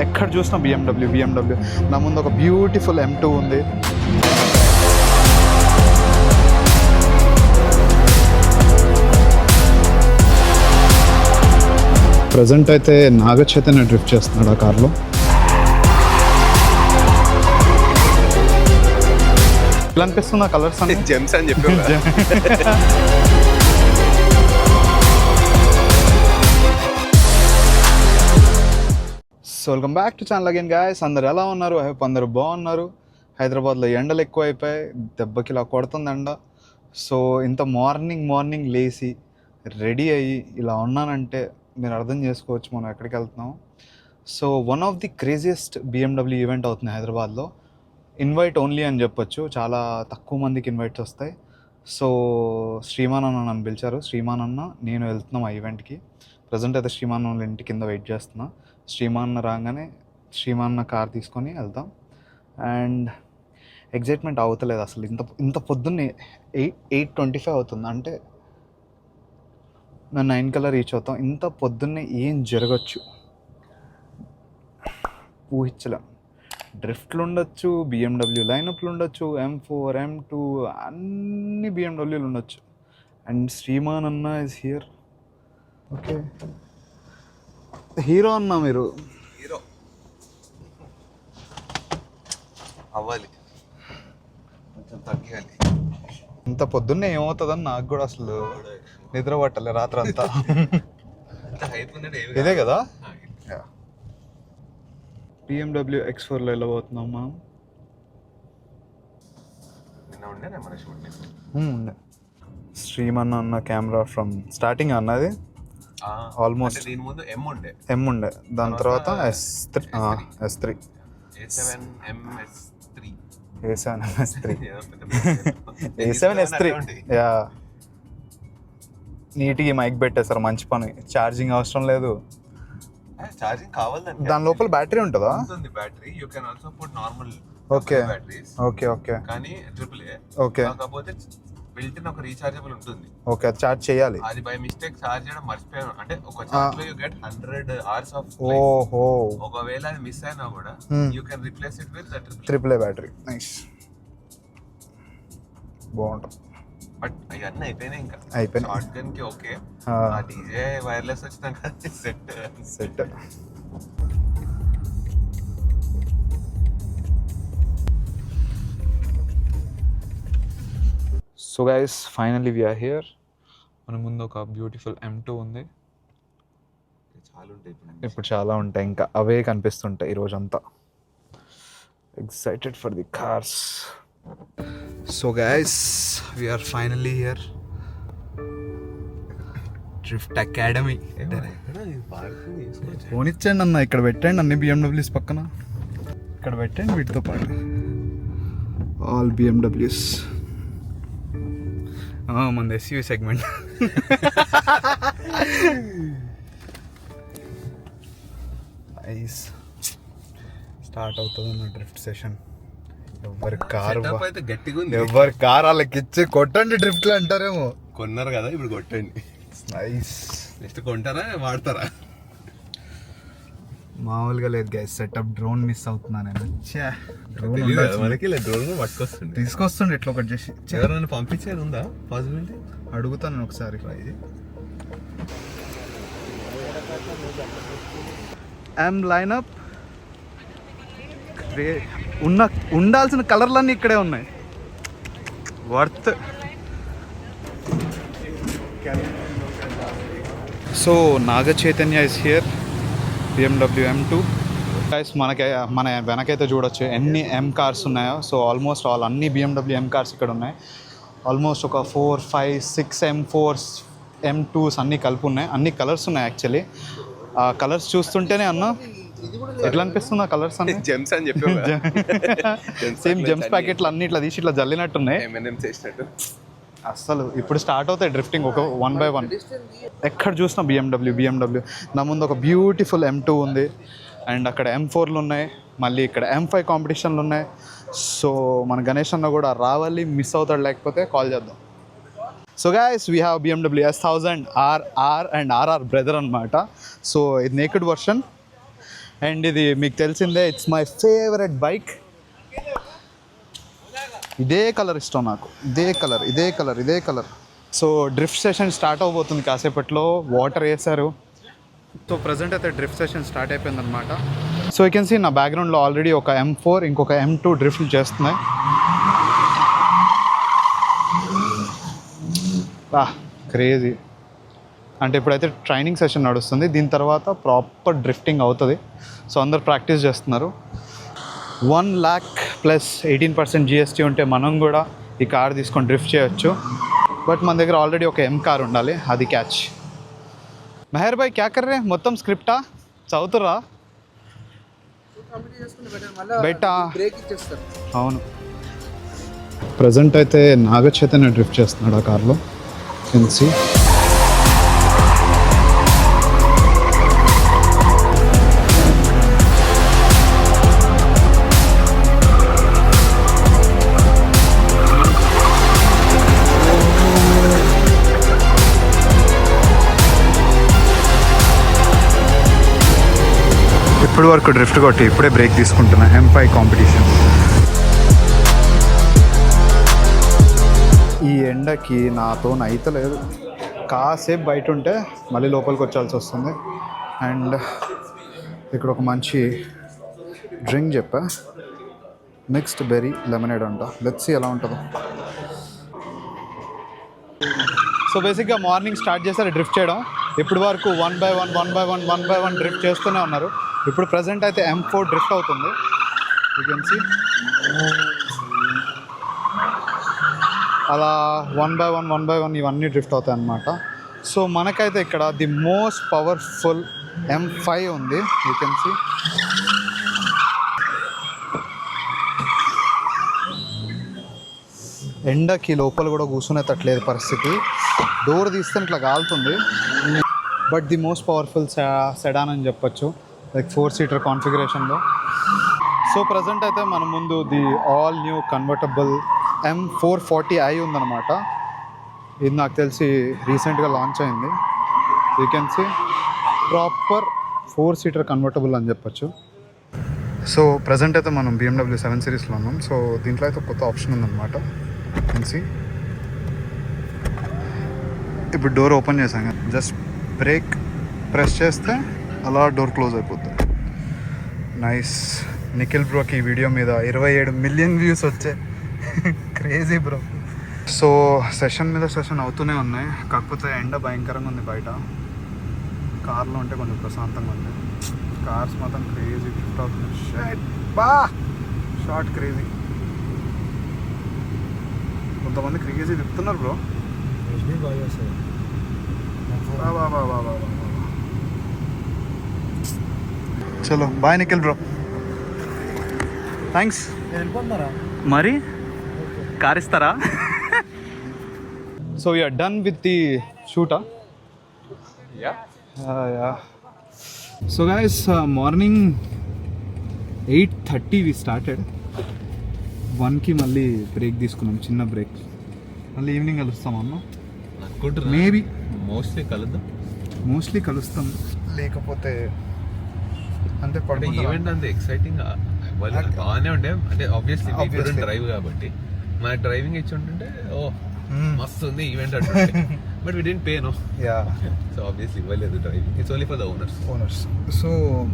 ఎక్కడ చూసినా బిఎండబ్ల్యూ. నా ముందు ఒక బ్యూటిఫుల్ M2 ఉంది. ప్రజెంట్ అయితే నాగ చైతన్య డ్రిఫ్ట్ చేస్తున్నాడు ఆ కార్లో. ఎలా అనిపిస్తుంది ఆ కలర్స్ అని? జెమ్స్ అని చెప్పి so welcome back to channel again guys. అందరు ఎలా ఉన్నారు? ఐ హోప్ అందరూ బాగున్నారు. హైదరాబాద్లో ఎండలు ఎక్కువ అయిపోయాయి, దెబ్బకి ఇలా కొడుతుంది ఎండ. సో ఇంత మార్నింగ్ లేచి రెడీ అయ్యి ఇలా ఉన్నానంటే మీరు అర్థం చేసుకోవచ్చు మనం ఎక్కడికి వెళ్తున్నాం. So one of the craziest BMW event అవుతుంది హైదరాబాద్లో. ఇన్వైట్ ఓన్లీ అని చెప్పొచ్చు, చాలా తక్కువ మందికి ఇన్వైట్స్ వస్తాయి. సో శ్రీమాన్ అన్న నన్ను పిలిచారు. శ్రీమాన్ అన్న నేను వెళ్తున్నాం ఆ ఈవెంట్కి. ప్రజెంట్ అయితే శ్రీమాన్ వాళ్ళ ఇంటి కింద వెయిట్ చేస్తున్నా. శ్రీమాన్ రాగానే శ్రీమాన్ కార్ తీసుకొని వెళ్తాం. అండ్ ఎగ్జైట్మెంట్ అవుతలేదు అసలు. ఇంత పొద్దున్నే 8:25 అవుతుంది, అంటే మేము 9 కల్లా రీచ్ అవుతాం. ఇంత పొద్దున్నే ఏం జరగచ్చు ఊహించలేం. డ్రిఫ్ట్లు ఉండొచ్చు, బిఎండబ్ల్యూ లైనప్లు ఉండొచ్చు, M4, M2 అన్ని బిఎండబ్ల్యూలు ఉండొచ్చు. అండ్ శ్రీమాన్ అన్న ఇస్ హియర్. ఓకే, హీరో అన్న మీరు. హీరో అవ్వాలి, కొంచెం తగ్గాలి. ఇంత పొద్దున్నే ఏమవుతుందని నాకు కూడా అసలు నిద్ర పట్టలే రాత్రి అంతా. ఇదే కదా BMW X4లో వెళ్ళబోతున్నాం మనం. ఉండే శ్రీమన్ అన్న కెమెరా ఫ్రమ్ స్టార్టింగ్ అన్నది ఆల్మోస్ట్ M ఉండే, దాని తర్వాత S3 A7S3 యా. నీట్గా మైక్ పెట్టేసారు, మంచి పని. ఛార్జింగ్ అవసరం లేదు, ఛార్జింగ్ కావాలంటే దాని లోపల బ్యాటరీ ఉంటుందా? ఉంటుంది battery. You can also put normal okay batteries. Okay కానీ AAA ఓకే. కాకపోతే బిల్ట్ ఇన్ ఒక రీఛార్జబుల్ ఉంటుంది. ఓకే, అది ఛార్జ్ చేయాలి. అది బై మిస్టేక్ ఛార్జ్ చేయడం మర్చిపోయాను. అంటే ఒక ఛార్జ్ లో you get 100 hours of life. ఓహో, ఒకవేళ అది మిస్ అయినా కూడా you can replace it with AAA battery. Nice, బాగుంటుంది. బట్ అవన్నీ అయిపోయినాయి. ఇంకా అయిపోయినాయి. షార్ట్ గన్ కి ఓకే, ఆ డీజే వైర్లెస్ వచ్చినాక set. So guys, finally we're here. మన ముందు ఒక బ్యూటిఫుల్ M2 ఉంది. చాలా ఉంటాయి ఇప్పుడు, చాలా ఉంటాయి, ఇంకా అవే కనిపిస్తుంటాయి ఈరోజంతా. Excited for the cars. So guys, we're finally here. Drift academy. పోనిచ్చండి అన్న, ఇక్కడ పెట్టండి అన్ని BMWs పక్కన. ఇక్కడ పెట్టండి వీటితో పాటు ఆల్ BMWs. మన SUV సెగ్మెంట్. స్టార్ట్ అవుతుంది నా డ్రిఫ్ట్ సెషన్. ఎవరి కార్ వాళ్ళకి ఇచ్చి కొట్టండి డ్రిఫ్ట్లు అంటారేమో. కొన్నారు కదా, ఇప్పుడు కొట్టండి. నైస్. నెక్స్ట్ కొంటారా వాడతారా? మామూలుగా లేదు గైస్ సెటప్. డ్రోన్ మిస్ అవుతున్నా నేను. మనకి డ్రోన్ పట్టుకొస్తుంది, తీసుకొస్తుండే ఇట్లా ఒకటి చేసి. ఎవరైనా పంపించేది ఉందా పాసిబిలిటీ? అడుగుతాను నేను ఒకసారి. M లైనప్ ఉండాల్సిన కలర్లన్నీ ఇక్కడే ఉన్నాయి. Worth. So Naga Chaitanya is here, BMW M2. Guys, మన వెనకైతే చూడొచ్చు ఎన్ని M కార్స్ ఉన్నాయో. సో ఆల్మోస్ట్ అన్ని BMW M కార్స్ ఇక్కడ ఉన్నాయి. ఆల్మోస్ట్ ఒక 4, 5, 6 M4s, M2s అన్నీ కలిపి ఉన్నాయి. అన్ని కలర్స్ ఉన్నాయి యాక్చువల్లీ. ఆ కలర్స్ చూస్తుంటేనే అన్న ఎట్లా అనిపిస్తుంది ఆ కలర్స్ అన్ని? జెమ్స్ అని చెప్పి సేమ్ జెమ్స్ ప్యాకెట్లు అన్ని ఇట్లా తీసి ఇట్లా జల్లినట్టున్నాయి అసలు. ఇప్పుడు స్టార్ట్ అవుతాయి డ్రిఫ్టింగ్ ఒక 1 by 1. ఎక్కడ చూసినా బిఎండబ్ల్యూ. నా ముందు ఒక బ్యూటిఫుల్ M2 ఉంది. అండ్ అక్కడ M4లు ఉన్నాయి, మళ్ళీ ఇక్కడ M5 కాంపిటీషన్లు ఉన్నాయి. సో మన గణేష్ అన్న కూడా రావాలి, మిస్ అవుతాడు లేకపోతే కాల్ చేద్దాం. So guys, we have BMW S1000 RR and RR brother అనమాట. సో ఇది నేకెడ్ వర్షన్. అండ్ ఇది మీకు తెలిసిందే, ఇట్స్ మై ఫేవరెట్ బైక్. ఇదే కలర్ ఇష్టం నాకు, ఇదే colour. So drift session start అవబోతుంది కాసేపట్లో. వాటర్ వేసారు. సో ప్రజెంట్ అయితే డ్రిఫ్ట్ సెషన్ స్టార్ట్ అయిపోయింది అనమాట. సో యూ కెన్ సీ నా బ్యాక్గ్రౌండ్లో ఆల్రెడీ ఒక M4 ఇంకొక M2 డ్రిఫ్ట్ చేస్తున్నాయి. క్రేజీ. అంటే ఇప్పుడైతే ట్రైనింగ్ సెషన్ నడుస్తుంది, దీని తర్వాత ప్రాపర్ డ్రిఫ్టింగ్ అవుతుంది. సో అందరు ప్రాక్టీస్ చేస్తున్నారు. 1 lakh ప్లస్ 18% GST ఉంటే మనం కూడా ఈ కార్ తీసుకొని డ్రిఫ్ట్ చేయొచ్చు. బట్ మన దగ్గర ఆల్రెడీ ఒక M కార్ ఉండాలి, అది క్యాచ్. మెహర్ భాయ్ క్యా కర్ రే, మొత్తం స్క్రిప్టా చదువుతురా బెట్టా? అవును. ప్రజెంట్ అయితే నాగ చైతన్య డ్రిఫ్ట్ చేస్తున్నాడు ఆ కార్లో. కెన్సీ ఇప్పుడు వరకు డ్రిఫ్ట్ కొట్టి ఇప్పుడే బ్రేక్ తీసుకుంటున్నా. M5 competition. ఈ ఎండకి నాతో అయితలేదు. కాసేపు బయట ఉంటే మళ్ళీ లోపలికి వచ్చాల్సి వస్తుంది. అండ్ ఇక్కడ ఒక మంచి డ్రింక్ చెప్పా, మిక్స్డ్ బెర్రీ లెమనేడ్ అంట. లెట్స్ సీ ఎలా ఉంటుందో. సో బేసిక్గా మార్నింగ్ స్టార్ట్ చేస్తారు డ్రిఫ్ట్ చేయడం. ఇప్పటి వరకు 1 by 1 డ్రిఫ్ట్ చేస్తూనే ఉన్నారు. ఇప్పుడు ప్రజెంట్ అయితే M4 డ్రిఫ్ట్ అవుతుంది. యూ కెన్ సీ అలా 1 by 1 ఇవన్నీ డ్రిఫ్ట్ అవుతాయి అన్నమాట. సో మనకైతే ఇక్కడ ది మోస్ట్ పవర్ఫుల్ M5 ఉంది. యూ కెన్ సీ ఎండకి లోపల కూడా కూర్చునే తట్టలేదు పరిస్థితి. డోర్ తీస్తే ఇట్లా కాలుతుంది. But the most powerful sedan అని చెప్పొచ్చు, లైక్ 4-seater కాన్ఫిగరేషన్లో. సో ప్రజెంట్ అయితే మన ముందు the all new convertible M440i ఉందన్నమాట. ఇది నాకు తెలిసి రీసెంట్గా లాంచ్ అయింది. You can see proper 4-seater convertible అని చెప్పొచ్చు. సో ప్రజెంట్ అయితే మనం BMW 7 Seriesలో ఉన్నాం. సో దీంట్లో అయితే కొత్త ఆప్షన్ ఉందన్నమాట. యూ కెన్ సీ ఇప్పుడు డోర్ ఓపెన్ చేసాం కదా, జస్ట్ బ్రేక్ ప్రెస్ చేస్తే అలా డోర్ క్లోజ్ అయిపోతుంది. నైస్. నిఖిల్ బ్రోకి ఈ వీడియో మీద 27 million వ్యూస్ వచ్చాయి. Crazy bro. సో సెషన్ మీద సెషన్ అవుతూనే ఉన్నాయి. కాకపోతే ఎండ భయంకరంగా ఉంది బయట. కార్లో ఉంటే కొంచెం ప్రశాంతంగా ఉంది. కార్స్ మాత్రం క్రేజీ డ్రిఫ్ట్ అవుతుంది. Short crazy. కొంతమంది క్రేజీ తిప్పుతున్నారు బ్రో. చలో బాయ్ నిఖిల్ బ్రో, థ్యాంక్స్. మరి కార్ ఇస్తారా? So you're done with the షూటా? Yeah. So guys morning 8:30 we started. 1కి మళ్ళీ బ్రేక్ తీసుకున్నాం, చిన్న బ్రేక్. మళ్ళీ ఈవినింగ్ కలుస్తాం అన్న మేబీ. మోస్ట్లీ కలుస్తాం, లేకపోతే అంతే. ఈవెంట్ అంతే ఎక్సైటింగ్ బాగానే ఉండే. అంటే ఆబ్వియస్లీ డ్రైవ్ కాబట్టి మనకి డ్రైవింగ్ ఇచ్చి ఉంటుంటే ఓ మస్తు ఉంది ఈవెంట్ అంటే. But we didn't pay no. Yeah. So obviously ఇవ్వలేదు driving. It's only for the owners. So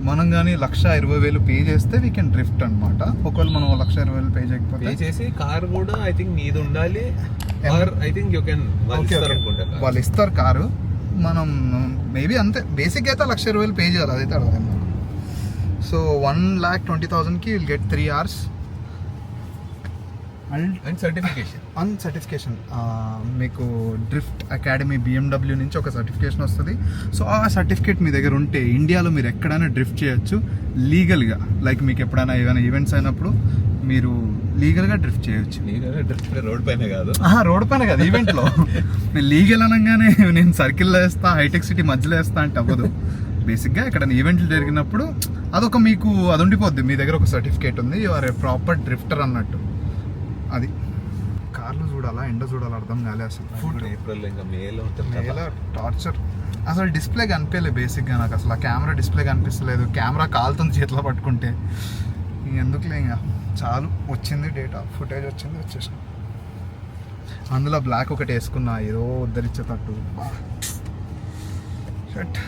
మనం కానీ 1,20,000 పే చేస్తే వీ కెన్ డ్రిఫ్ట్ అనమాట. ఒకవేళ మనం 1,20,000 పే చేయకపోతే, పే చేసి కార్ కూడా ఐ థింక్ నీది ఉండాలి. ఐ థింక్ యూ కెన్ వాళ్ళు ఇస్తారు కారు. మనం మేబీ అంతే. బేసిక్ అయితే 1,20,000 పే చేయాలి, అదైతే అర్థం. సో 1,20,000కి will get 3 hours and certification. మీకు డ్రిఫ్ట్ అకాడమీ BMW నుంచి ఒక సర్టిఫికేషన్ వస్తుంది. సో ఆ సర్టిఫికేట్ మీ దగ్గర ఉంటే ఇండియాలో మీరు ఎక్కడైనా డ్రిఫ్ట్ చేయొచ్చు లీగల్గా. లైక్ మీకు ఎప్పుడైనా ఏమైనా ఈవెంట్స్ అయినప్పుడు మీరు లీగల్గా డ్రిఫ్ట్ చేయొచ్చు. రోడ్ పైన కాదు ఈవెంట్లో. నేను లీగల్ అనగానే నేను సర్కిల్లో వేస్తా, హైటెక్ సిటీ మధ్యలో వేస్తా అంటే అవ్వదు. బేసిక్గా ఇక్కడ ఈవెంట్లు జరిగినప్పుడు అదొక మీకు అది ఉండిపోద్ది. మీ దగ్గర ఒక సర్టిఫికేట్ ఉంది, యు ఆర్ ఏ ప్రాపర్ డ్రిఫ్టర్ అన్నట్టు. అది కార్లు చూడాలా, ఎండ చూడాలా అర్థం కాలే అసలు. ఏప్రిల్ ఇంకా మేలో టార్చర్. అసలు డిస్ప్లే కనిపించలేదు బేసిక్గా నాకు, అసలు ఆ కెమెరా డిస్ప్లే కనిపిస్తలేదు, కెమెరా కాలుతుంది చేతిలో పట్టుకుంటే. ఎందుకులే ఇంకా చాలు, వచ్చింది డేటా ఫుటేజ్ వచ్చింది, వచ్చేసాం. అందులో బ్లాక్ ఒకటి వేసుకున్నా ఏదో ఉద్ధరించేటట్టు. షట్,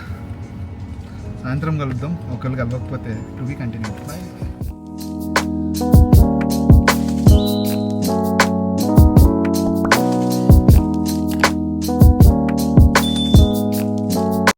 సాయంత్రం కలుద్దాం, ఒకళ్ళు కలవకపోతే టు బి కంటిన్యూ. బాయ్.